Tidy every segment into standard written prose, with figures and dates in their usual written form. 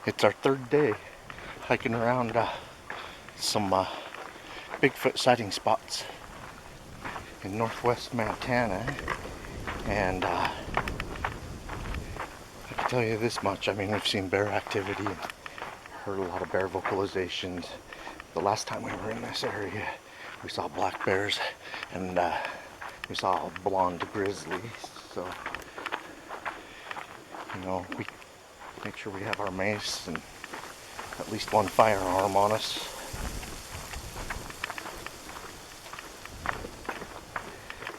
It's our third day hiking around some Bigfoot sighting spots in northwest Montana, and I can tell you this much. I mean, we've seen bear activity and heard a lot of bear vocalizations. The last time we were in this area, we saw black bears and we saw a blonde grizzly. So, you know, we make sure we have our mace and at least one firearm on us.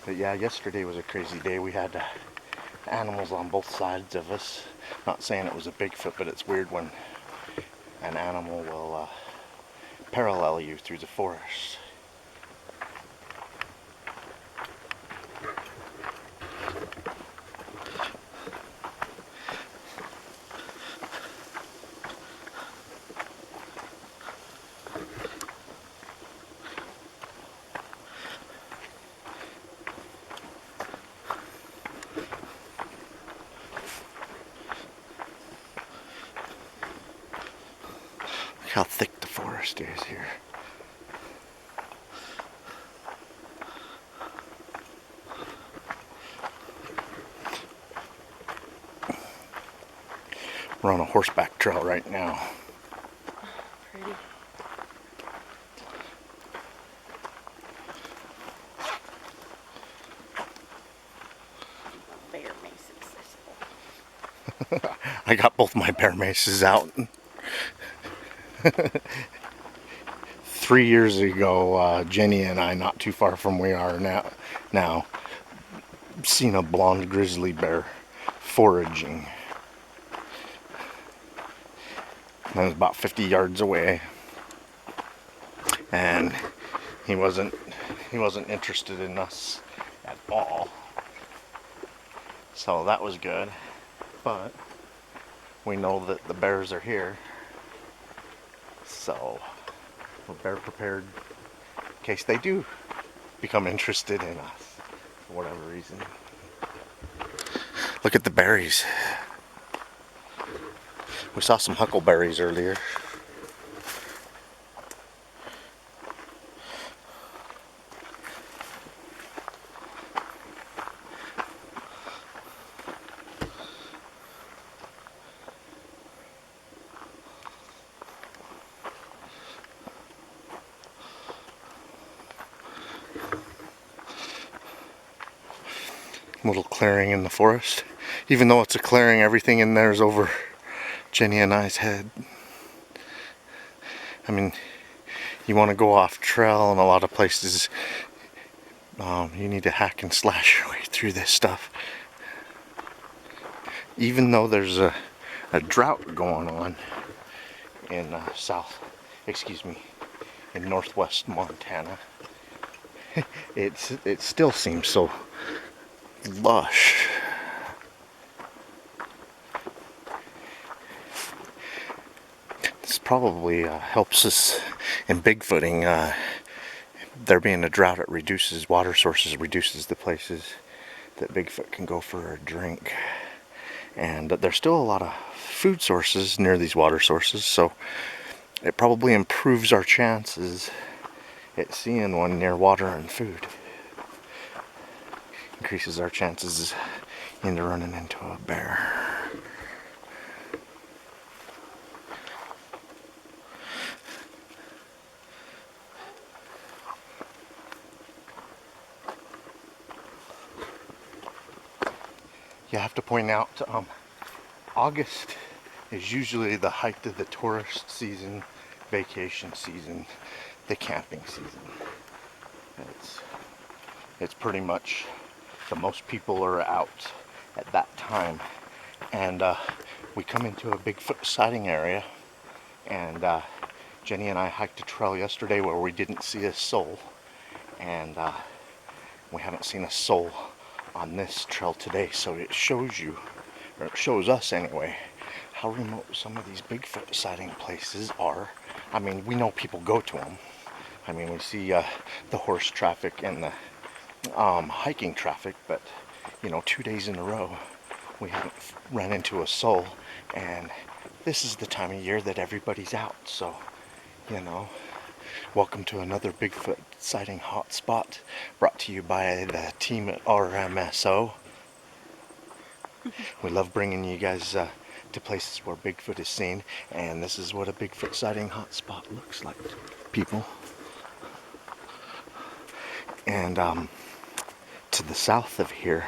But yeah, yesterday was a crazy day. We had animals on both sides of us. Not saying it was a Bigfoot, but it's weird when an animal will parallel you through the forest. Look how thick the forest is here. We're on a horseback trail right now. Pretty. Bear maces. I got both my bear maces out. 3 years ago, Jenny and I, not too far from where we are now, seen a blonde grizzly bear foraging. And it was about 50 yards away, and he wasn't interested in us at all. So that was good, but we know that the bears are here, so we're bear prepared in case they do become interested in us for whatever reason. Look at the berries. We saw some huckleberries earlier. Little clearing in the forest. Even though it's a clearing, everything in there is over Jenny and I's head. I mean, you want to go off trail in a lot of places, you need to hack and slash your way through this stuff. Even though there's a drought going on in in northwest Montana, it still seems so lush. This probably helps us in bigfooting. There being a drought, it reduces water sources, reduces the places that Bigfoot can go for a drink. And there's still a lot of food sources near these water sources, so it probably improves our chances at seeing one near water and food. Increases our chances into running into a bear. You have to point out, August is usually the height of the tourist season, vacation season, the camping season. It's pretty much the most people are out at that time. And we come into a Bigfoot sighting area, and Jenny and I hiked a trail yesterday where we didn't see a soul, and we haven't seen a soul on this trail today. So it shows you, or it shows us anyway, how remote some of these Bigfoot sighting places are. I mean, we know people go to them. I mean, we see the horse traffic and the hiking traffic, but you know, 2 days in a row we haven't ran into a soul, and this is the time of year that everybody's out, so, you know. Welcome to another Bigfoot sighting hotspot, brought to you by the team at RMSO. We love bringing you guys to places where Bigfoot is seen, and this is what a Bigfoot sighting hotspot looks like, people. And to the south of here,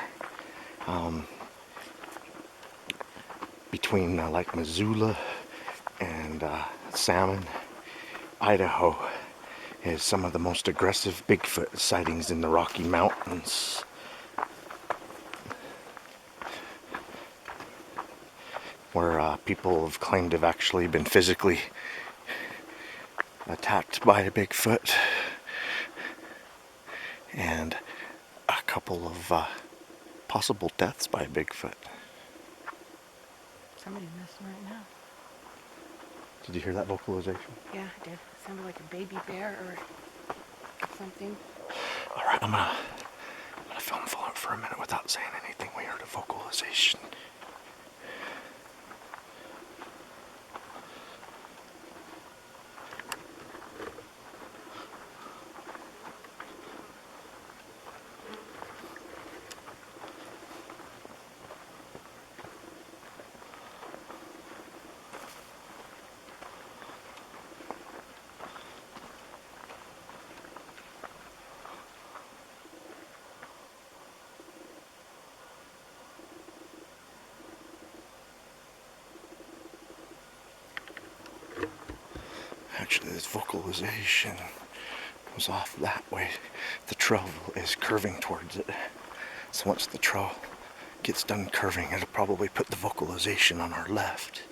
between like Missoula and Salmon, Idaho, is some of the most aggressive Bigfoot sightings in the Rocky Mountains. Where people have claimed to have actually been physically attacked by a Bigfoot. And a couple of possible deaths by Bigfoot. Somebody missing right now. Did you hear that vocalization? Yeah, I did. It sounded like a baby bear or something. Alright, I'm gonna film for a minute without saying anything. We heard a vocalization. Actually, this vocalization goes off that way. The trail is curving towards it. So once the trail gets done curving, it'll probably put the vocalization on our left.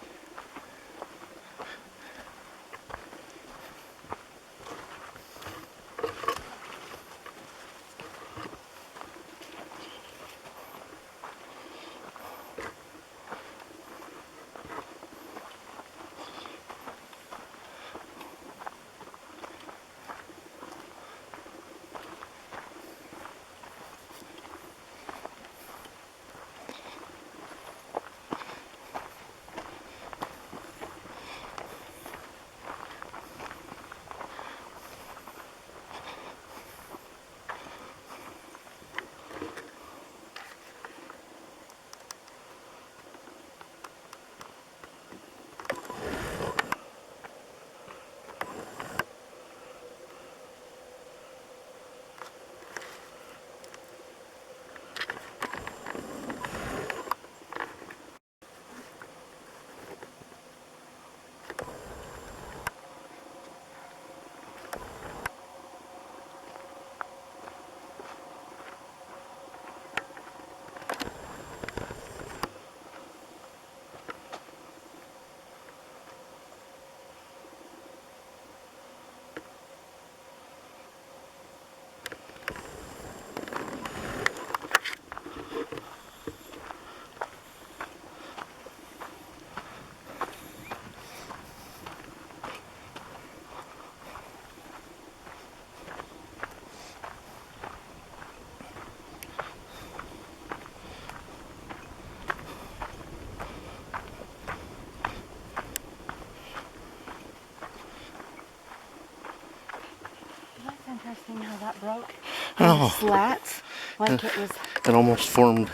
That's interesting how that broke. Oh. Slats, like it was It almost formed.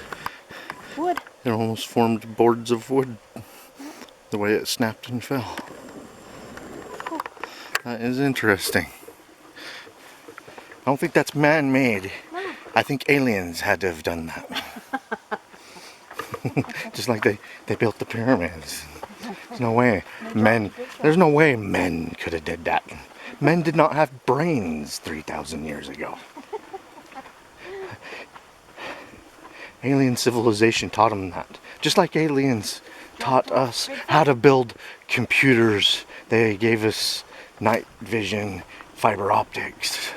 wood. It almost formed boards of wood. The way it snapped and fell. Cool. That is interesting. I don't think that's man-made. No. I think aliens had to have done that. Just like they built the pyramids. There's no way there's no way men could have did that. Men did not have brains 3,000 years ago. Alien civilization taught them that. Just like aliens taught us how to build computers. They gave us night vision, fiber optics,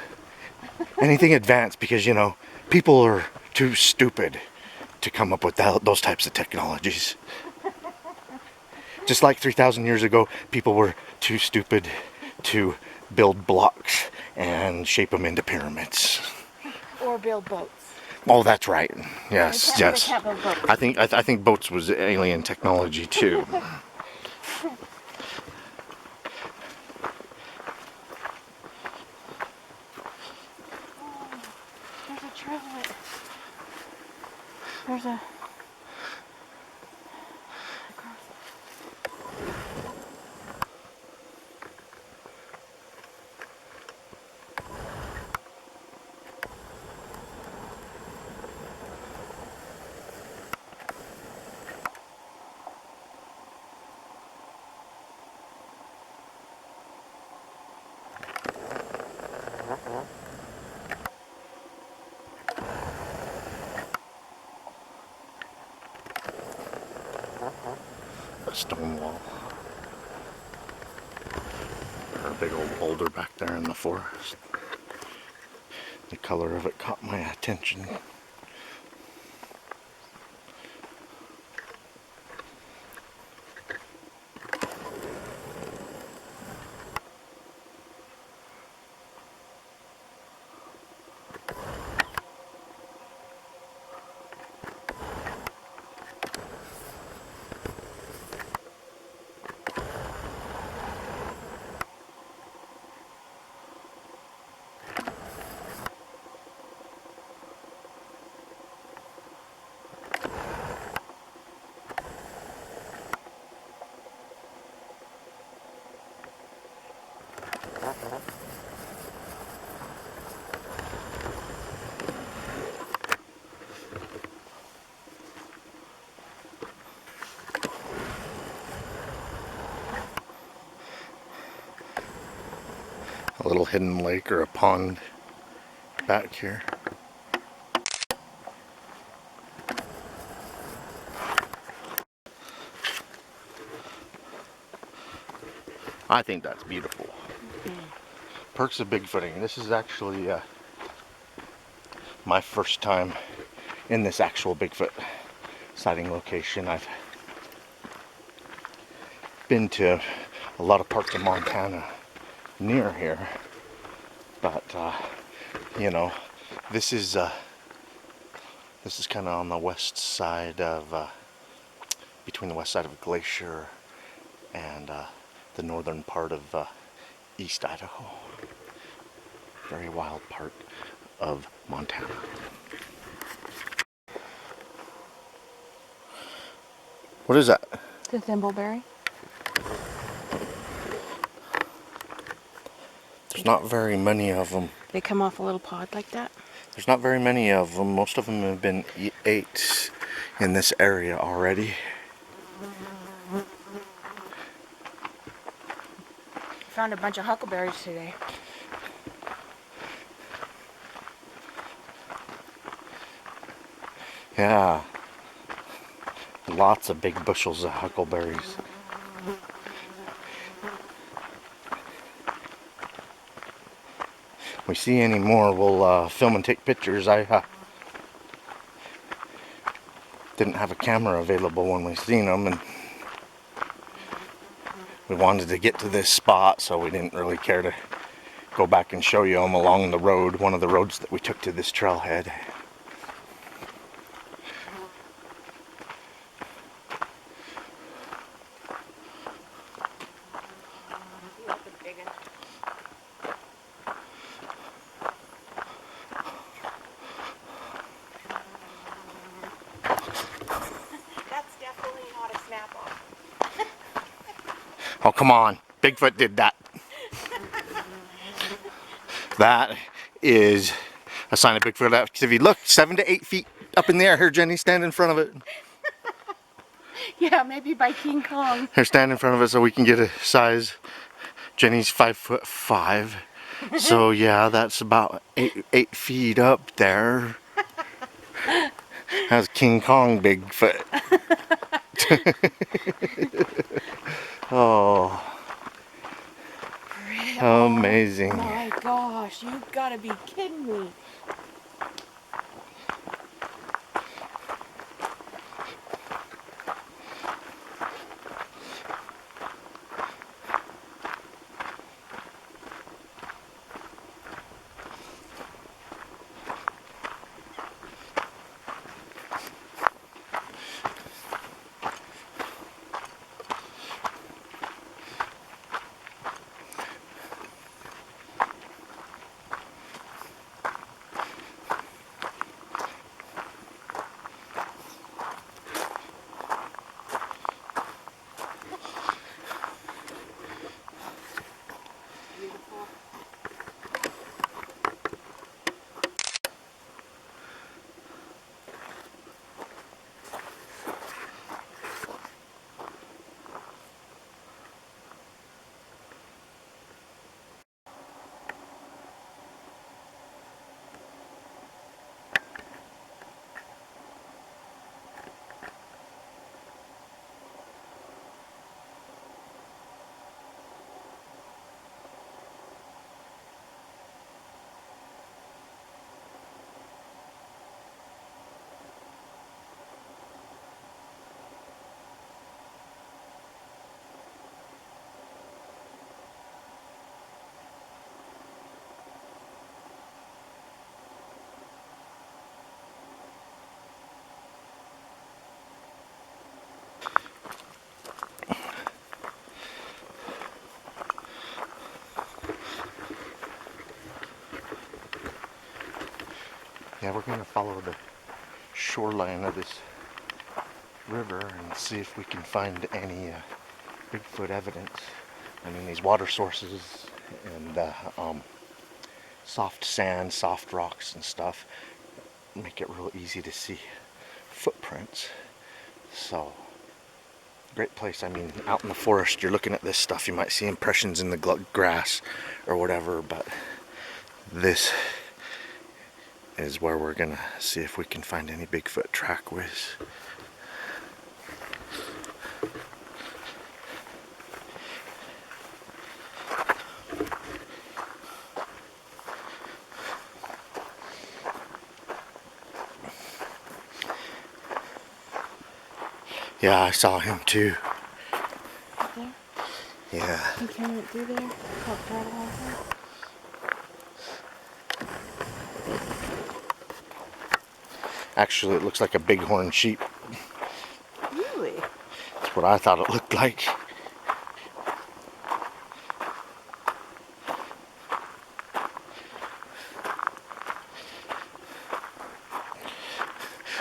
anything advanced, because, you know, people are too stupid to come up with those types of technologies. Just like 3,000 years ago, people were too stupid to build blocks and shape them into pyramids. Or build boats. Oh, that's right. Yes, They yes. can't build boats. I think boats was alien technology too. there's a... across. A stone wall. Or a big old boulder back there in the forest. The color of it caught my attention. A little hidden lake or a pond back here. I think that's beautiful. Perks of Bigfooting. This is actually my first time in this actual Bigfoot sighting location. I've been to a lot of parts of Montana near here, but you know, this is kind of on the west side of between the west side of a glacier and the northern part of East Idaho. Very wild part of Montana. What is that? The thimbleberry. There's not very many of them. They come off a little pod like that. There's not very many of them. Most of them have been ate in this area already. Found a bunch of huckleberries today. Yeah. Lots of big bushels of huckleberries. If we see any more, we'll film and take pictures. I didn't have a camera available when we seen them, and we wanted to get to this spot, so we didn't really care to go back and show you them along the road, one of the roads that we took to this trailhead. That's definitely not a snap-off. Oh, come on. Bigfoot did that. That is a sign of Bigfoot activity. Look, 7 to 8 feet up in the air. Here, Jenny, stand in front of it. Yeah, maybe by King Kong. Here, stand in front of it so we can get a size. Jenny's 5'5". So yeah, that's about 8 feet up there. That's King Kong Bigfoot. Oh, amazing. Oh my gosh, you gotta be kidding me. Yeah, we're gonna follow the shoreline of this river and see if we can find any Bigfoot evidence. I mean, these water sources and soft sand, soft rocks and stuff make it real easy to see footprints. So, great place. I mean, out in the forest, you're looking at this stuff, you might see impressions in the grass or whatever, but this is where we're gonna see if we can find any Bigfoot trackways. Yeah, I saw him too. Right there? Yeah. You can't even through there? Help paddle off Actually, it looks like a bighorn sheep. there? Really? That's what I thought it looked like.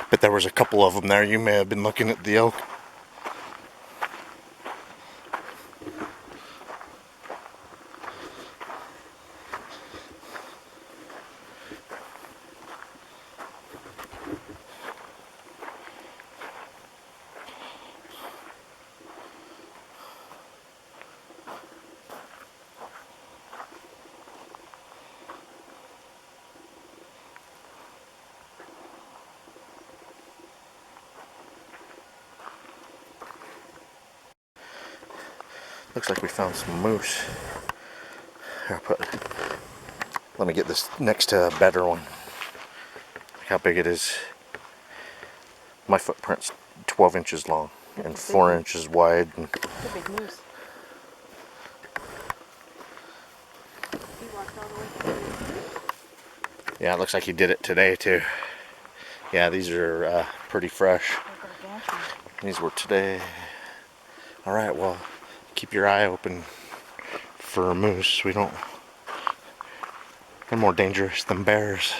But there was a couple of them there. You may have been looking at the elk. Looks like we found some moose. Here, let me get this next to a better one. Look how big it is. My footprint's 12 inches long and 4 inches wide. And It's a big moose. He walked all the way through. yeah, it looks like he did it today too. Yeah, these are pretty fresh. These were today. All right, well, keep your eye open for a moose. They're more dangerous than bears.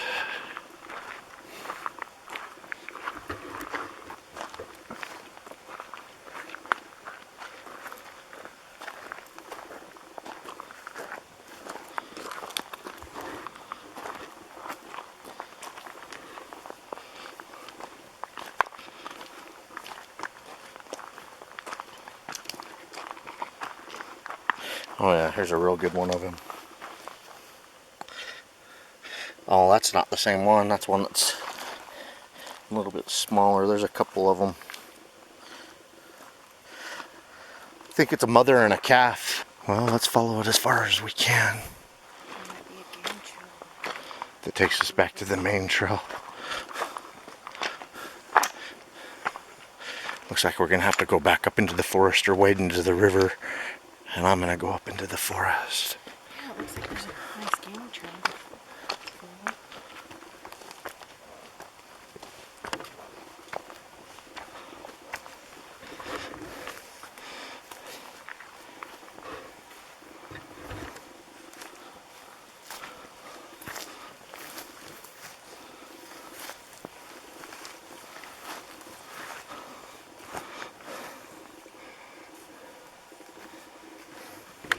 Oh yeah, here's a real good one of him. Oh, that's not the same one. That's one that's a little bit smaller. There's a couple of them. I think it's a mother and a calf. Well, let's follow it as far as we can. There might be a game trail. That takes us back to the main trail. Looks like we're gonna have to go back up into the forest or wade into the river. And I'm gonna go up into the forest. Yeah, it looks like there's a nice game trail.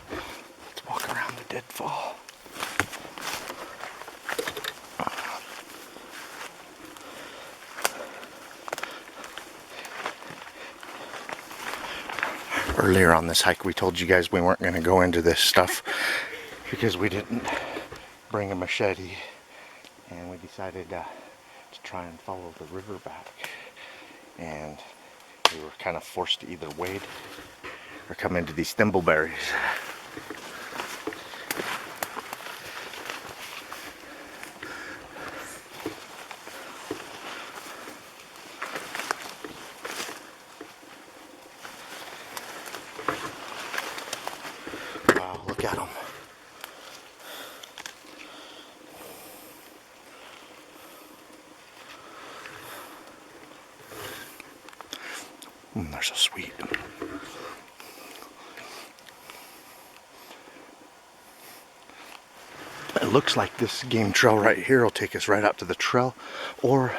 Let's walk around the deadfall. Earlier on this hike, we told you guys we weren't going to go into this stuff because we didn't bring a machete, and we decided to try and follow the river back. And we were kind of forced to either wade or come into these thimbleberries. Wow, look at them. They're so sweet. It looks like this game trail right here will take us right out to the trail. Or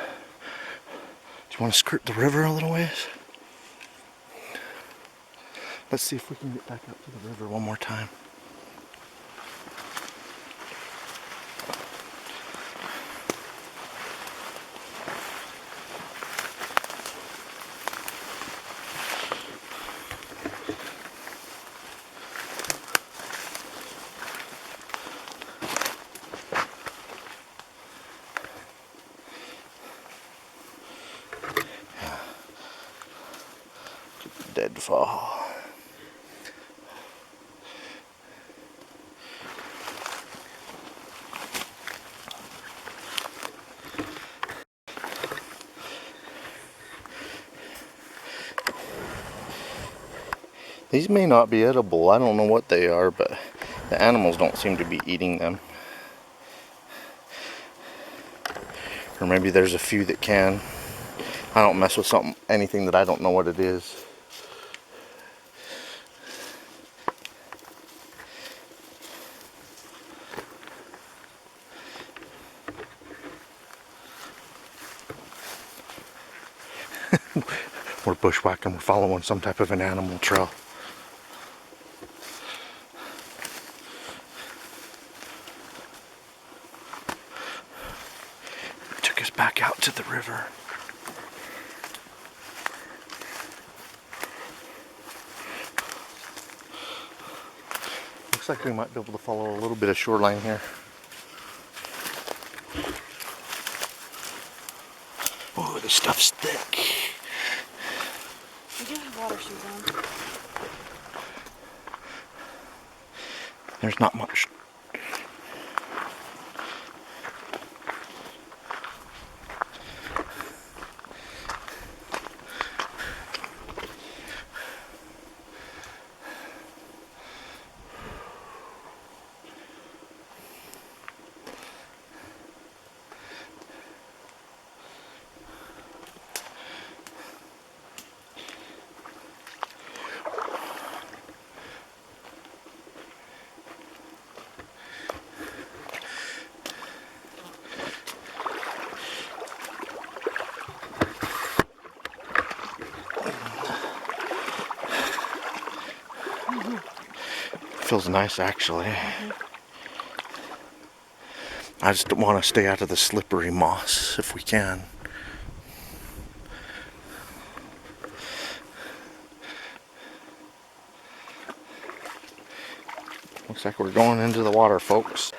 do you want to skirt the river a little ways? Let's see if we can get back up to the river one more time. Deadfall. These may not be edible. I don't know what they are, but the animals don't seem to be eating them. Or maybe there's a few that can. I don't mess with anything that I don't know what it is. We're bushwhacking, we're following some type of an animal trail. It took us back out to the river. Looks like we might be able to follow a little bit of shoreline here. Oh, this stuff's thick. We do have water shoes on. There's not much. Feels nice, actually. I just want to stay out of the slippery moss if we can. Looks like we're going into the water, folks.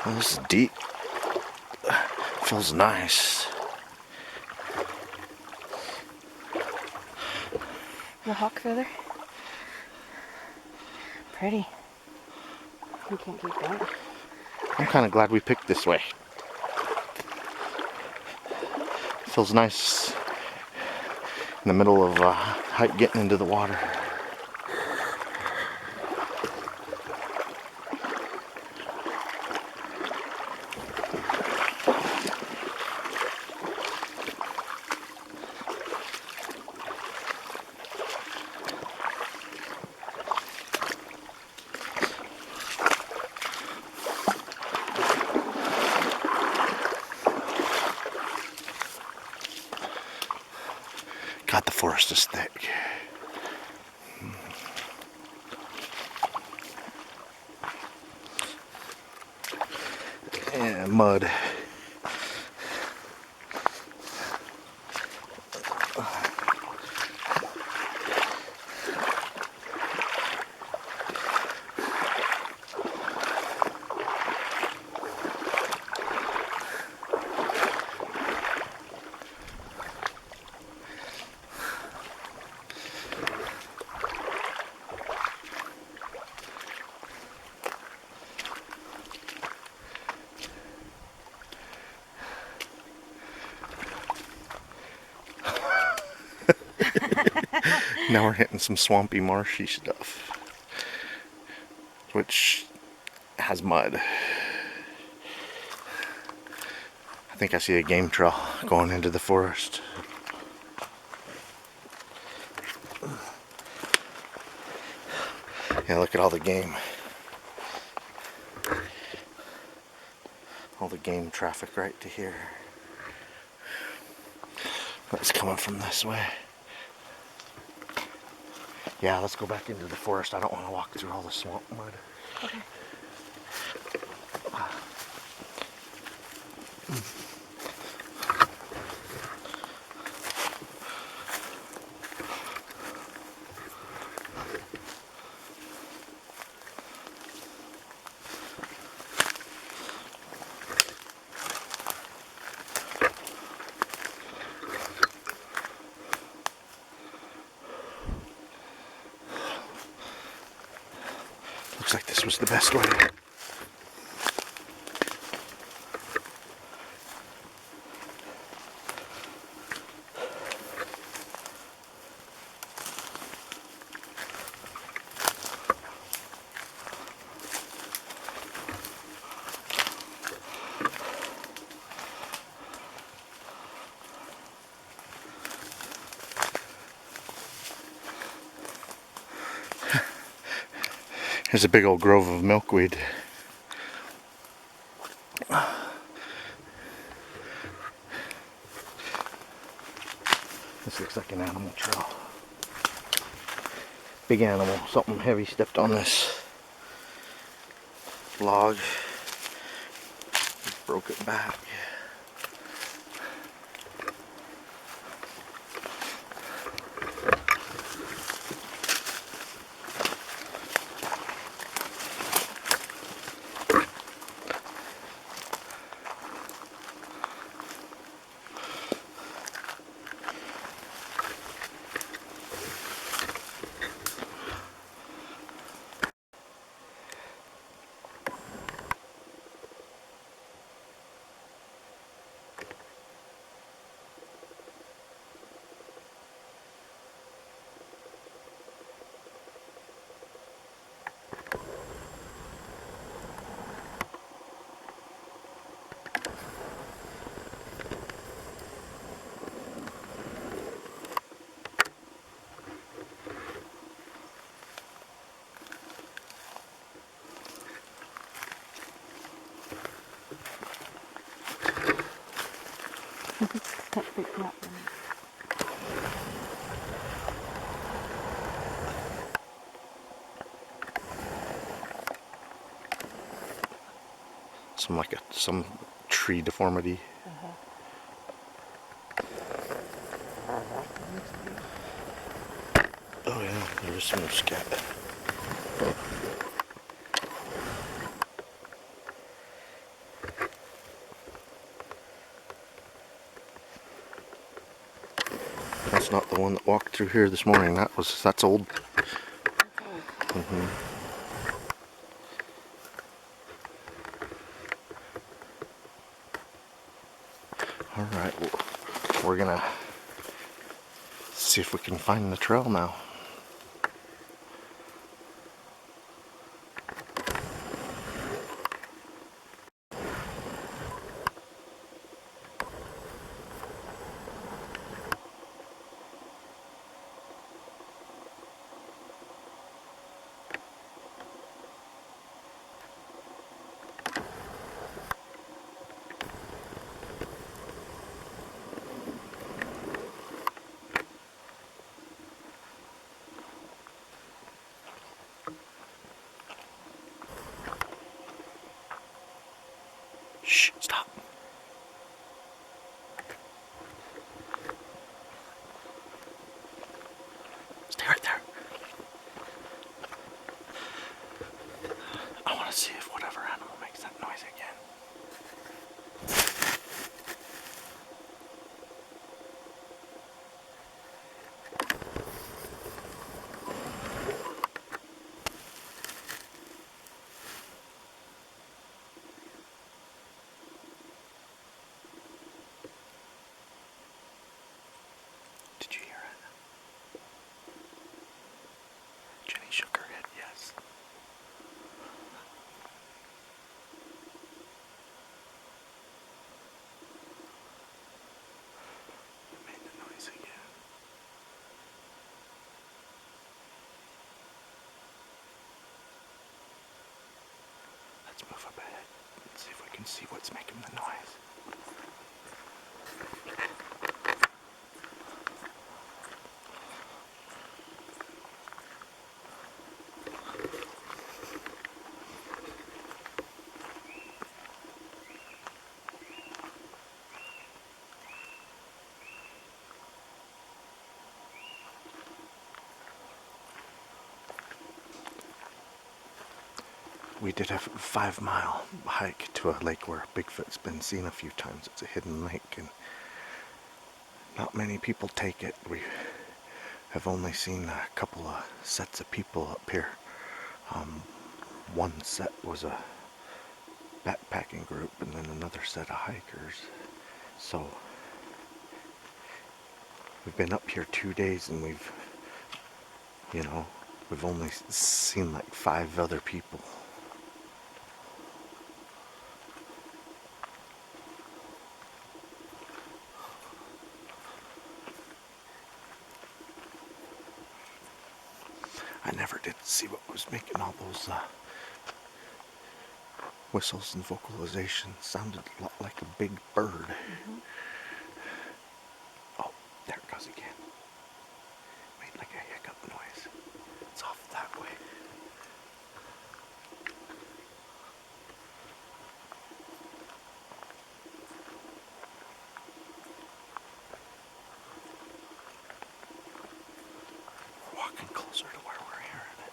Well, this is deep. Feels nice. The hawk feather. Pretty. We can't keep going. I'm kind of glad we picked this way. Feels nice in the middle of hike getting into the water. God, the forest is thick. And mud. Now we're hitting some swampy, marshy stuff, which has mud. I think I see a game trail going into the forest. Yeah, look at all the game. All the game traffic right to here. That's coming from this way. Yeah, let's go back into the forest. I don't want to walk through all the swamp mud. Okay. Looks like this was the best way. There's a big old grove of milkweed. This looks like an animal trail. Big animal, something heavy stepped on this log. Broke it back. Cut big crap. Some tree deformity. Oh yeah, there is some scat. That's not the one that walked through here this morning. That's old. All right, well, we're gonna see if we can find the trail now. Shh, stop. Stay right there. I want to see if whatever animal makes that noise again. and see what's making the noise. We did a 5-mile hike to a lake where Bigfoot's been seen a few times. It's a hidden lake and not many people take it. We have only seen a couple of sets of people up here. One set was a backpacking group and then another set of hikers. So we've been up here 2 days and we've only seen like 5 other people. I never did see what was making all those whistles and vocalizations. Sounded a lot like a big bird. Mm-hmm. Oh, there it goes again. Made like a hiccup noise. It's off that way. We're walking closer to where we're hearing it.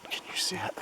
Can you see it?